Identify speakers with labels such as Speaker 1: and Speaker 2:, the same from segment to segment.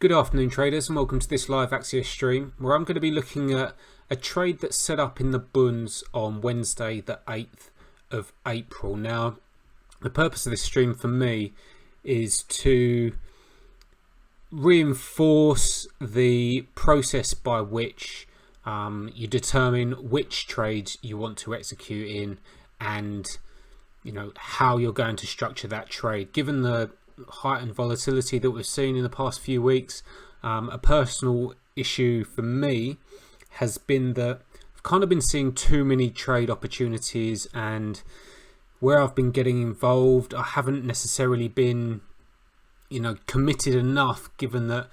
Speaker 1: Good afternoon traders, and welcome to this live Axia stream where I'm going to be looking at a trade that's set up in the Bunds on Wednesday the 8th of April. Now the purpose of this stream for me is to reinforce the process by which you determine which trades you want to execute in, and how you're going to structure that trade. Given the heightened volatility that we've seen in the past few weeks, a personal issue for me has been that I've kind of been seeing too many trade opportunities, and where I've been getting involved I haven't necessarily been committed enough, given that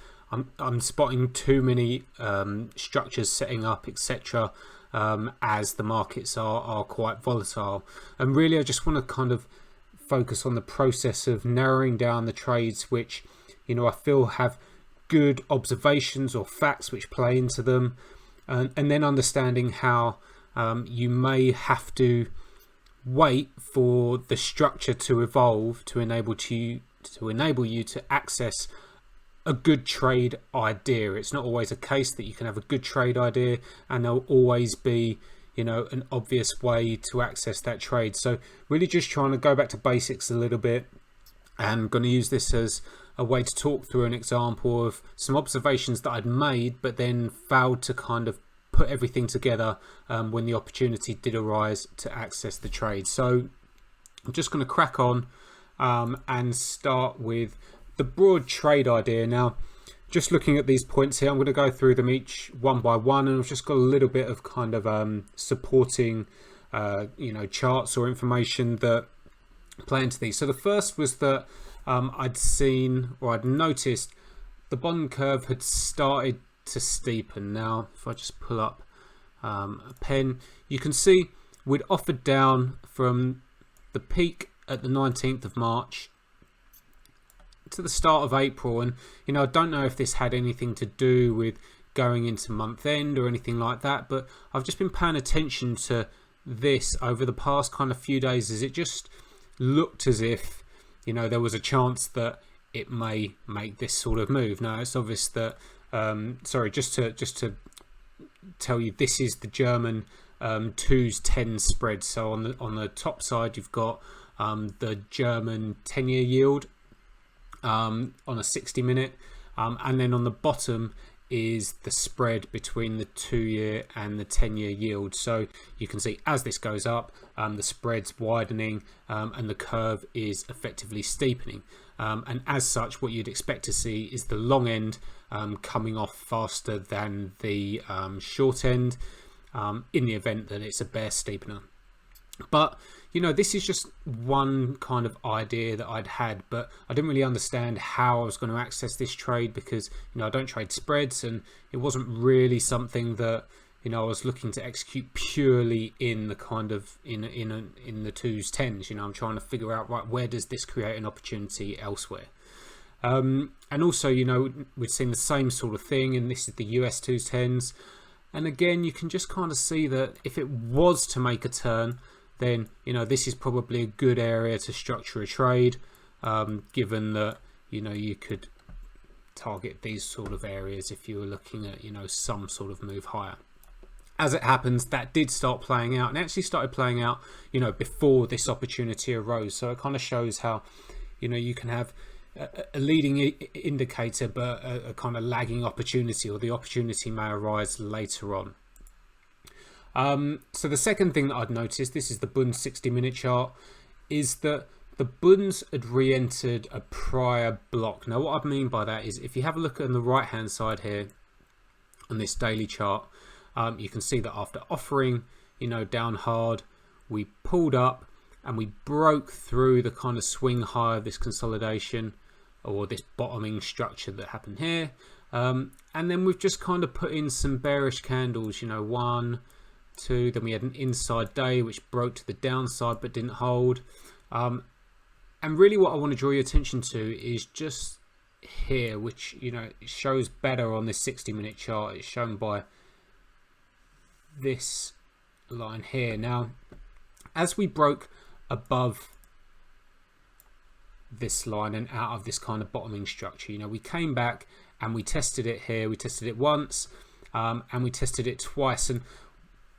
Speaker 1: I'm spotting too many structures setting up, etc., as the markets are quite volatile. And really I just want to kind of focus on the process of narrowing down the trades which I feel have good observations or facts which play into them, and then understanding how you may have to wait for the structure to evolve to enable you to access a good trade idea. It's not always a case that you can have a good trade idea and there'll always be an obvious way to access that trade. So really just trying to go back to basics a little bit, and I'm going to use this as a way to talk through an example of some observations that I'd made but then failed to kind of put everything together when the opportunity did arise to access the trade. So I'm just going to crack on and start with the broad trade idea. Now, just looking at these points here, I'm going to go through them each one by one, and I've just got a little bit of kind of supporting charts or information that play into these. So the first was that I'd noticed the bond curve had started to steepen. Now if I just pull up a pen, you can see we'd offered down from the peak at the 19th of March to the start of April, and I don't know if this had anything to do with going into month end or anything like that, but I've just been paying attention to this over the past kind of few days, as it just looked as if there was a chance that it may make this sort of move. Now it's obvious that just to tell you, this is the German 2s-10 spread. So on the top side you've got the German 10-year yield on a 60-minute, and then on the bottom is the spread between the 2-year and the 10-year yield. So you can see as this goes up, the spread's widening, and the curve is effectively steepening, and as such what you'd expect to see is the long end coming off faster than the short end in the event that it's a bear steepener. But this is just one kind of idea that I'd had, but I didn't really understand how I was going to access this trade, because I don't trade spreads, and it wasn't really something that I was looking to execute purely in the kind of in the 2s-10s. I'm trying to figure out, right, where does this create an opportunity elsewhere? And also we've seen the same sort of thing, and this is the US 2s-10s, and again you can just kind of see that if it was to make a turn, then this is probably a good area to structure a trade, given that you could target these sort of areas if you were looking at some sort of move higher. As it happens, that did start playing out, and actually started playing out before this opportunity arose. So it kind of shows how you can have a leading indicator but a kind of lagging opportunity, or the opportunity may arise later on. So the second thing that I'd noticed, this is the Bund 60-minute chart, is that the Bunds had re-entered a prior block. Now what I mean by that is, if you have a look on the right hand side here on this daily chart, you can see that after offering down hard, we pulled up and we broke through the kind of swing high of this consolidation, or this bottoming structure that happened here, and then we've just kind of put in some bearish candles, 1, 2, then we had an inside day which broke to the downside but didn't hold, and really what I want to draw your attention to is just here, which it shows better on this 60-minute chart. It's shown by this line here. Now as we broke above this line and out of this kind of bottoming structure, we came back and we tested it here. We tested it once, and we tested it twice. And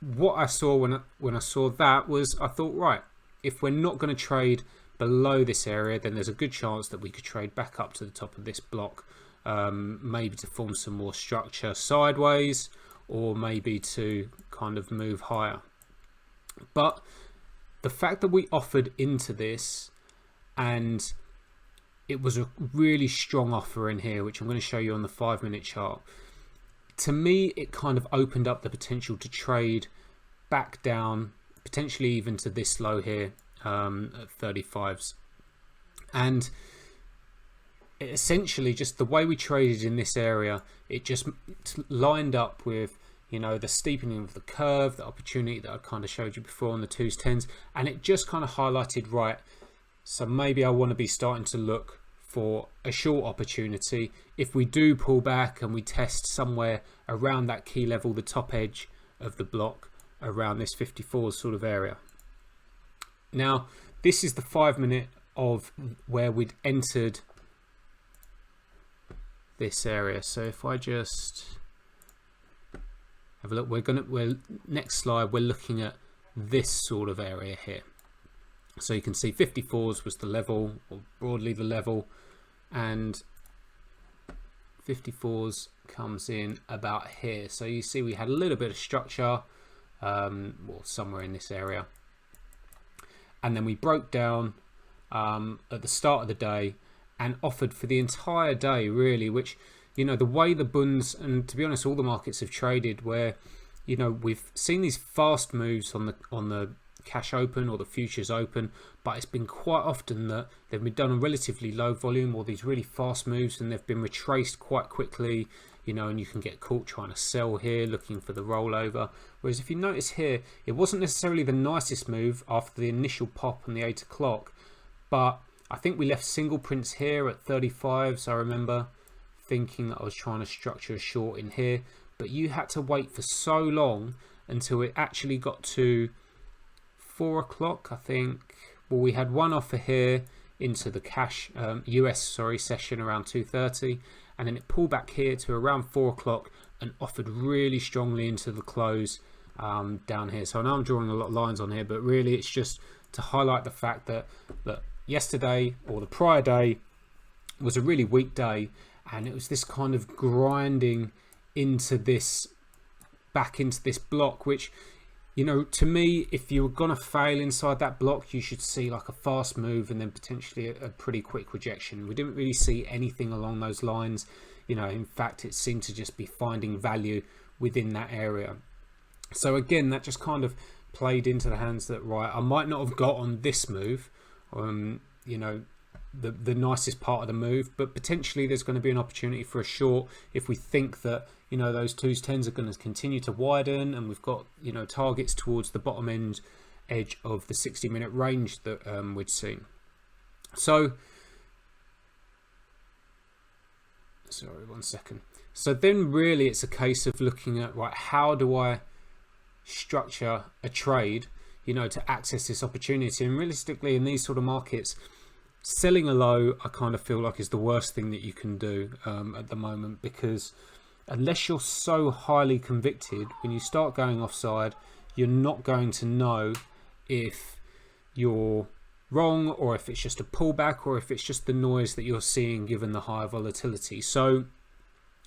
Speaker 1: what I saw when I saw that was, I thought, right, if we're not going to trade below this area, then there's a good chance that we could trade back up to the top of this block, maybe to form some more structure sideways, or maybe to kind of move higher. But the fact that we offered into this, and it was a really strong offer in here, which I'm going to show you on the 5-minute chart, to me it kind of opened up the potential to trade back down, potentially even to this low here, at 35s. And essentially, just the way we traded in this area, it just lined up with, you know, the steepening of the curve, the opportunity that I kind of showed you before on the 2s, 10s, and it just kind of highlighted, right, so maybe I want to be starting to look for a short opportunity. If we do pull back and we test somewhere around that key level, the top edge of the block, around this 54 sort of area. Now, this is the 5-minute of where we'd entered this area. So if I just have a look, next slide, we're looking at this sort of area here. So you can see 54s was the level, or broadly the level, and 54s comes in about here. So you see we had a little bit of structure, well, somewhere in this area, and then we broke down at the start of the day and offered for the entire day, really, which, you know, the way the Bunds, and to be honest, all the markets have traded, where, you know, we've seen these fast moves on the cash open or the futures open, but it's been quite often that they've been done a relatively low volume, or these really fast moves, and they've been retraced quite quickly, you know, and you can get caught trying to sell here, looking for the rollover. Whereas if you notice here, it wasn't necessarily the nicest move after the initial pop on the 8 o'clock, but I think we left single prints here at 35s. I remember thinking that I was trying to structure a short in here, but you had to wait for so long until it actually got to 4 o'clock, I think. Well, we had one offer here into the cash US session around 2:30, and then it pulled back here to around 4 o'clock and offered really strongly into the close down here. So I know I'm drawing a lot of lines on here, but really it's just to highlight the fact that yesterday, or the prior day, was a really weak day, and it was this kind of grinding into this, back into this block, which, you know, to me, if you were going to fail inside that block, you should see like a fast move and then potentially a pretty quick rejection. We didn't really see anything along those lines. You know, in fact, it seemed to just be finding value within that area. So again, that just kind of played into the hands that, right, I might not have got on this move, you know, the nicest part of the move, but potentially there's going to be an opportunity for a short if we think that, you know, those 2s, 10s are going to continue to widen, and we've got, you know, targets towards the bottom end edge of the 60-minute range that we'd seen. So, sorry, 1 second. So then really it's a case of looking at, right, how do I structure a trade, you know, to access this opportunity? And realistically, in these sort of markets, selling a low, I kind of feel like, is the worst thing that you can do at the moment, because unless you're so highly convicted, when you start going offside, you're not going to know if you're wrong, or if it's just a pullback, or if it's just the noise that you're seeing given the higher volatility. So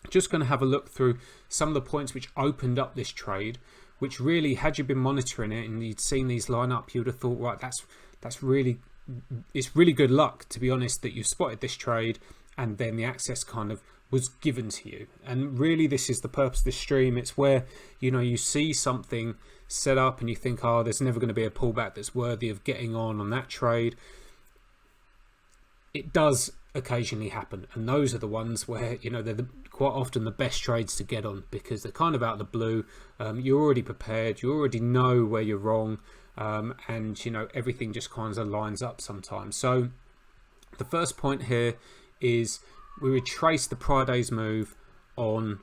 Speaker 1: just going to have a look through some of the points which opened up this trade, which really, had you been monitoring it and you'd seen these line up, you would have thought, right, that's really, it's really good luck, to be honest, that you've spotted this trade and then the access kind of was given to you. And really, this is the purpose of this stream. It's where, you know, you see something set up and you think, oh, there's never going to be a pullback that's worthy of getting on that trade. It does occasionally happen, and those are the ones where, you know, they're quite often the best trades to get on, because they're kind of out of the blue. You're already prepared, you already know where you're wrong, and, you know, everything just kind of lines up sometimes. So the first point here is we retrace the prior day's move on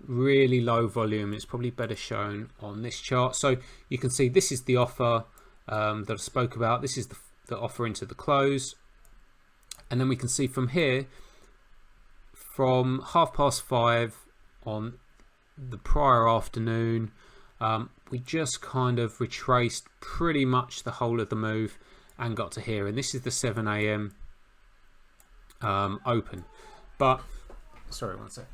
Speaker 1: really low volume. It's probably better shown on this chart. So you can see this is the offer that I spoke about. This is the offer into the close, and then we can see from here from 5:30 on the prior afternoon, we just kind of retraced pretty much the whole of the move and got to here, and this is the 7 a.m. Open. But sorry, one sec.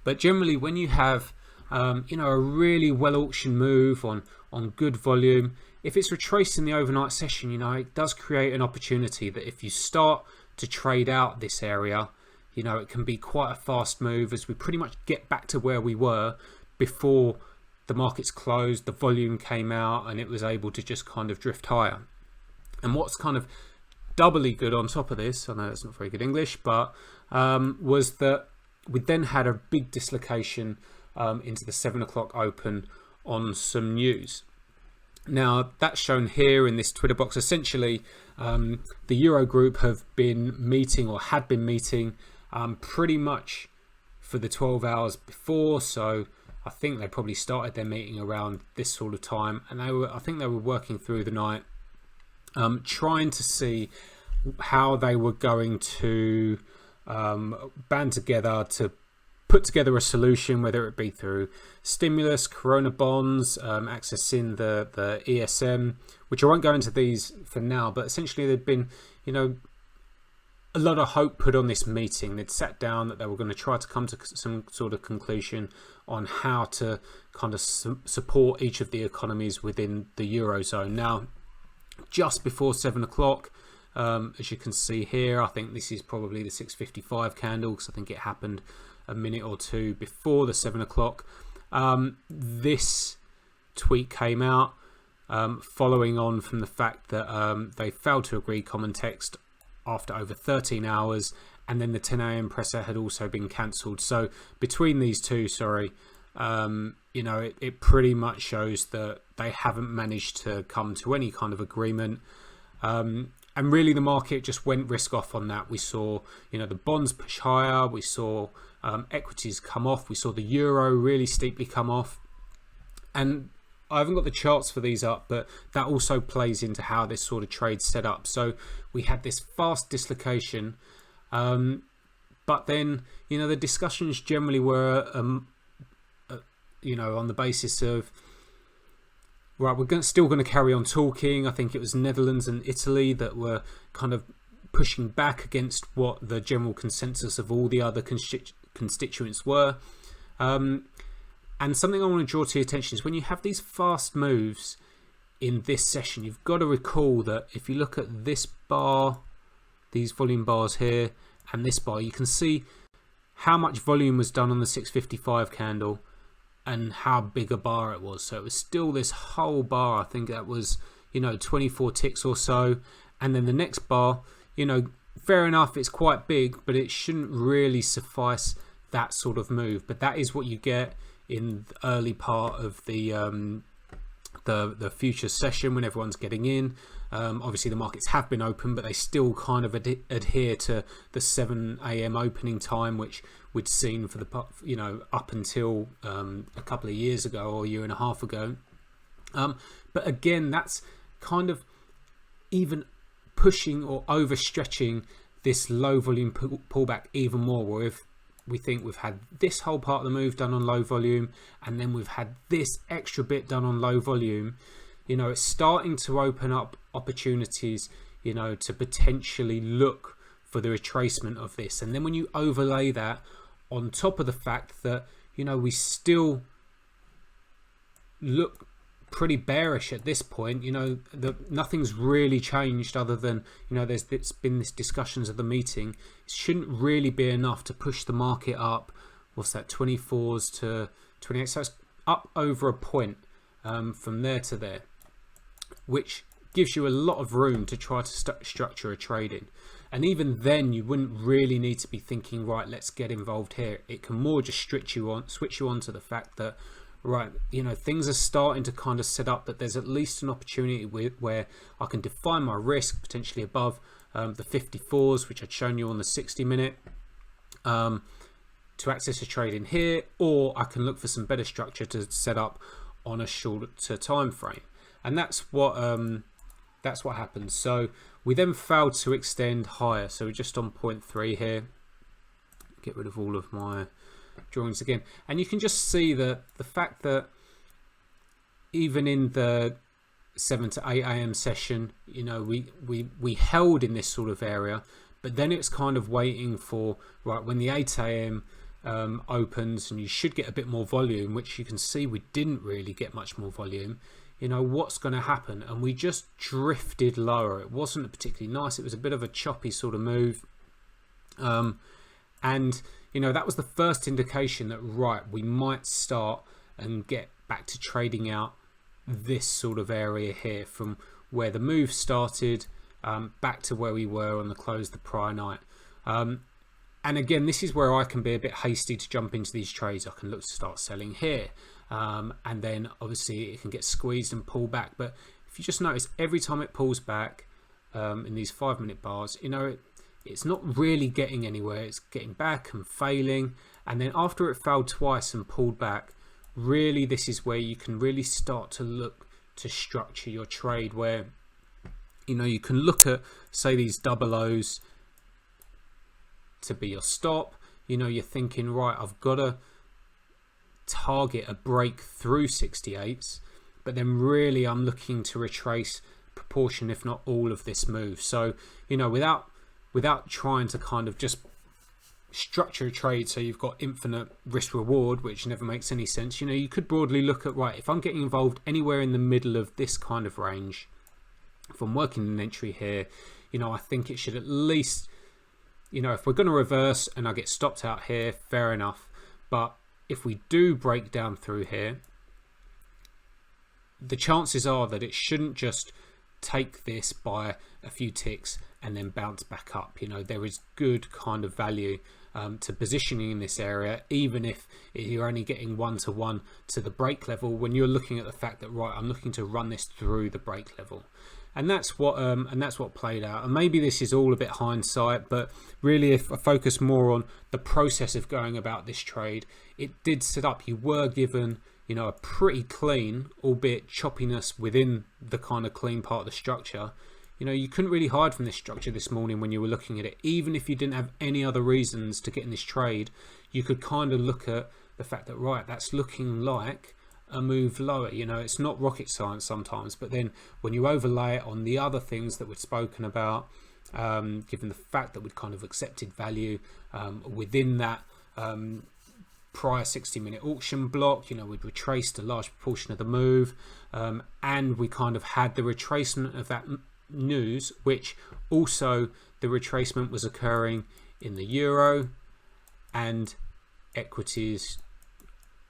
Speaker 1: But generally, when you have a really well auctioned move on good volume, if it's retraced in the overnight session, it does create an opportunity that if you start to trade out this area, it can be quite a fast move as we pretty much get back to where we were before the markets closed, the volume came out, and it was able to just kind of drift higher. And what's kind of doubly good on top of this, I know that's not very good English, but was that we then had a big dislocation into the 7 o'clock open on some news. Now that's shown here in this Twitter box. Essentially, the Euro group have been meeting, or had been meeting, pretty much for the 12 hours before. So I think they probably started their meeting around this sort of time, and I think they were working through the night, trying to see how they were going to band together to put together a solution, whether it be through stimulus, corona bonds, accessing the ESM, which I won't go into these for now, but essentially there'd been a lot of hope put on this meeting. They'd sat down that they were going to try to come to some sort of conclusion on how to kind of support each of the economies within the Eurozone. Now, just before 7 o'clock, as you can see here, I think this is probably the 6:55 candle, because I think it happened a minute or two before the 7 o'clock. This tweet came out following on from the fact that they failed to agree common text after over 13 hours, and then the 10 a.m. presser had also been cancelled. So between these two, it pretty much shows that they haven't managed to come to any kind of agreement. And really the market just went risk off on that. We saw, the bonds push higher. We saw equities come off. We saw the euro really steeply come off. And I haven't got the charts for these up, but that also plays into how this sort of trade set up. So we had this fast dislocation, but then, the discussions generally were, on the basis of, right, we're still going to carry on talking. I think it was Netherlands and Italy that were kind of pushing back against what the general consensus of all the other constituents were. And something I want to draw to your attention is when you have these fast moves in this session, you've got to recall that if you look at this bar, these volume bars here, and this bar, you can see how much volume was done on the 6:55 candle and how big a bar it was. So it was still this whole bar. I think that was 24 ticks or so. And then the next bar, fair enough, it's quite big, but it shouldn't really suffice that sort of move. But that is what you get in the early part of the future session when everyone's getting in. Obviously the markets have been open, but they still kind of adhere to the 7 a.m. opening time, which we'd seen for the up until a couple of years ago or a year and a half ago. But again, that's kind of even pushing or overstretching this low volume pullback even more, where if we think we've had this whole part of the move done on low volume, and then we've had this extra bit done on low volume, it's starting to open up opportunities, to potentially look for the retracement of this. And then when you overlay that on top of the fact that, we still look pretty bearish at this point, nothing's really changed other than, there's been this discussions of the meeting. It shouldn't really be enough to push the market up. What's that, 24s to 28? So it's up over a point from there to there, which gives you a lot of room to try to structure a trade in. And even then, you wouldn't really need to be thinking, right, let's get involved here. It can more just switch you on to the fact that, right, things are starting to kind of set up that there's at least an opportunity where I can define my risk potentially above the 54s, which I'd shown you on the 60-minute, to access a trade in here, or I can look for some better structure to set up on a shorter time frame. And that's what that's what happened. So we then failed to extend higher, so we're just on 0.3 here. Get rid of all of my drawings again, and you can just see that the fact that even in the 7 to 8 a.m. session, you know, we held in this sort of area, but then it's kind of waiting for, right, when the 8 a.m. Opens, and you should get a bit more volume, which you can see we didn't really get much more volume. You know, what's going to happen? And we just drifted lower. It wasn't particularly nice. It was a bit of a choppy sort of move. And, you know, that was the first indication that, right, we might start and get back to trading out this sort of area here from where the move started back to where we were on the close the prior night. And again, this is where I can be a bit hasty to jump into these trades. I can look to start selling here. And then obviously it can get squeezed and pull back. But if you just notice, every time it pulls back in these 5-minute bars, you know, it's not really getting anywhere. It's getting back and failing. And then after it failed twice and pulled back, really this is where you can really start to look to structure your trade, where, you know, you can look at, say, these double O's to be your stop. You know, you're thinking, right, I've got to target a break through 68s, but then really I'm looking to retrace proportion, if not all, of this move. So, you know, without trying to kind of just structure a trade so you've got infinite risk reward, which never makes any sense, you know, you could broadly look at, right, if I'm getting involved anywhere in the middle of this kind of range, if I'm working an entry here, you know, I think it should at least, you know, if we're going to reverse and I get stopped out here, fair enough. But if we do break down through here, the chances are that it shouldn't just take this by a few ticks and then bounce back up. You know, there is good kind of value to positioning in this area, even if you're only getting 1-to-1 to the break level, when you're looking at the fact that, right, I'm looking to run this through the break level. And that's what played out. And maybe this is all a bit hindsight, but really, if I focus more on the process of going about this trade, it did set up. You were given, you know, a pretty clean, albeit choppiness within the kind of clean part of the structure. You know, you couldn't really hide from this structure this morning when you were looking at it. Even if you didn't have any other reasons to get in this trade, you could kind of look at the fact that, right, that's looking like a move lower. You know, it's not rocket science sometimes, but then when you overlay it on the other things that we've spoken about, given the fact that we'd kind of accepted value within that prior 60-minute auction block, you know, we'd retraced a large proportion of the move, and we kind of had the retracement of that news, which also the retracement was occurring in the euro and equities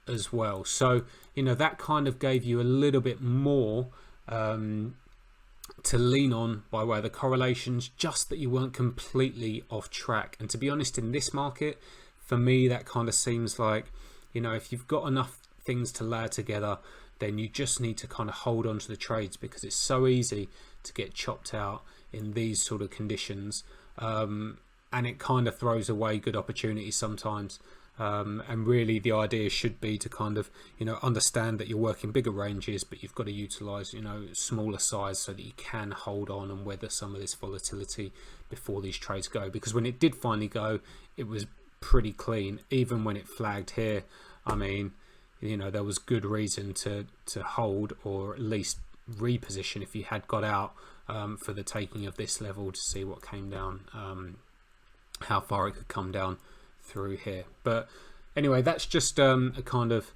Speaker 1: as well. So, you know, that kind of gave you a little bit more to lean on by way of the correlations, just that you weren't completely off track. And to be honest, in this market, for me, that kind of seems like, you know, if you've got enough things to layer together, then you just need to kind of hold on to the trades, because it's so easy to get chopped out in these sort of conditions, and it kind of throws away good opportunities sometimes. And really the idea should be to kind of, you know, understand that you're working bigger ranges, but you've got to utilize, you know, smaller size so that you can hold on and weather some of this volatility before these trades go. Because when it did finally go, it was pretty clean. Even when it flagged here, I mean, you know, there was good reason to hold, or at least reposition if you had got out for the taking of this level, to see what came down, how far it could come down through here. But anyway, that's just a kind of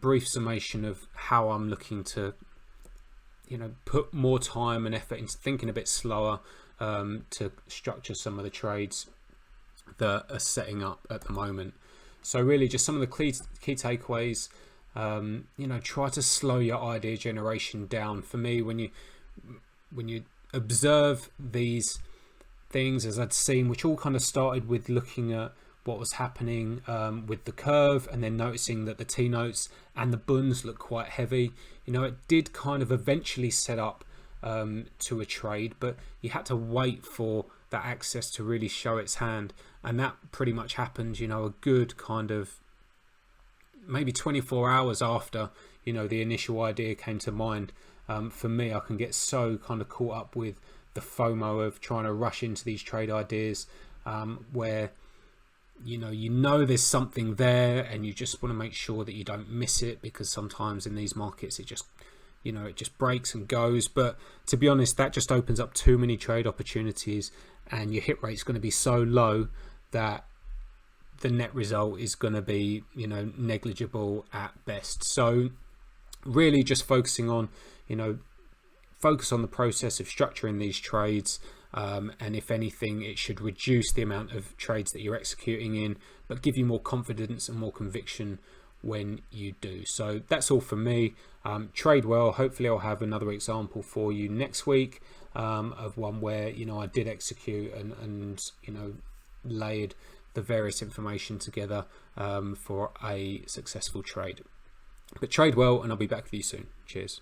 Speaker 1: brief summation of how I'm looking to, you know, put more time and effort into thinking a bit slower to structure some of the trades that are setting up at the moment. So really just some of the key takeaways. You know, try to slow your idea generation down. For me, when you observe these things, as I'd seen, which all kind of started with looking at what was happening with the curve, and then noticing that the T notes and the Bunds look quite heavy. You know, it did kind of eventually set up to a trade, but you had to wait for that access to really show its hand, and that pretty much happened, you know, a good kind of maybe 24 hours after, you know, the initial idea came to mind. For me, I can get so kind of caught up with the FOMO of trying to rush into these trade ideas, where you know there's something there and you just want to make sure that you don't miss it, because sometimes in these markets it just breaks and goes. But to be honest, that just opens up too many trade opportunities, and your hit rate's going to be so low that the net result is going to be negligible at best. So really just focusing on focus on the process of structuring these trades, and if anything, it should reduce the amount of trades that you're executing in, but give you more confidence and more conviction when you do. So that's all from me. Trade well. Hopefully I'll have another example for you next week, of one where I did execute and layered the various information together for a successful trade. But trade well, and I'll be back with you soon. Cheers.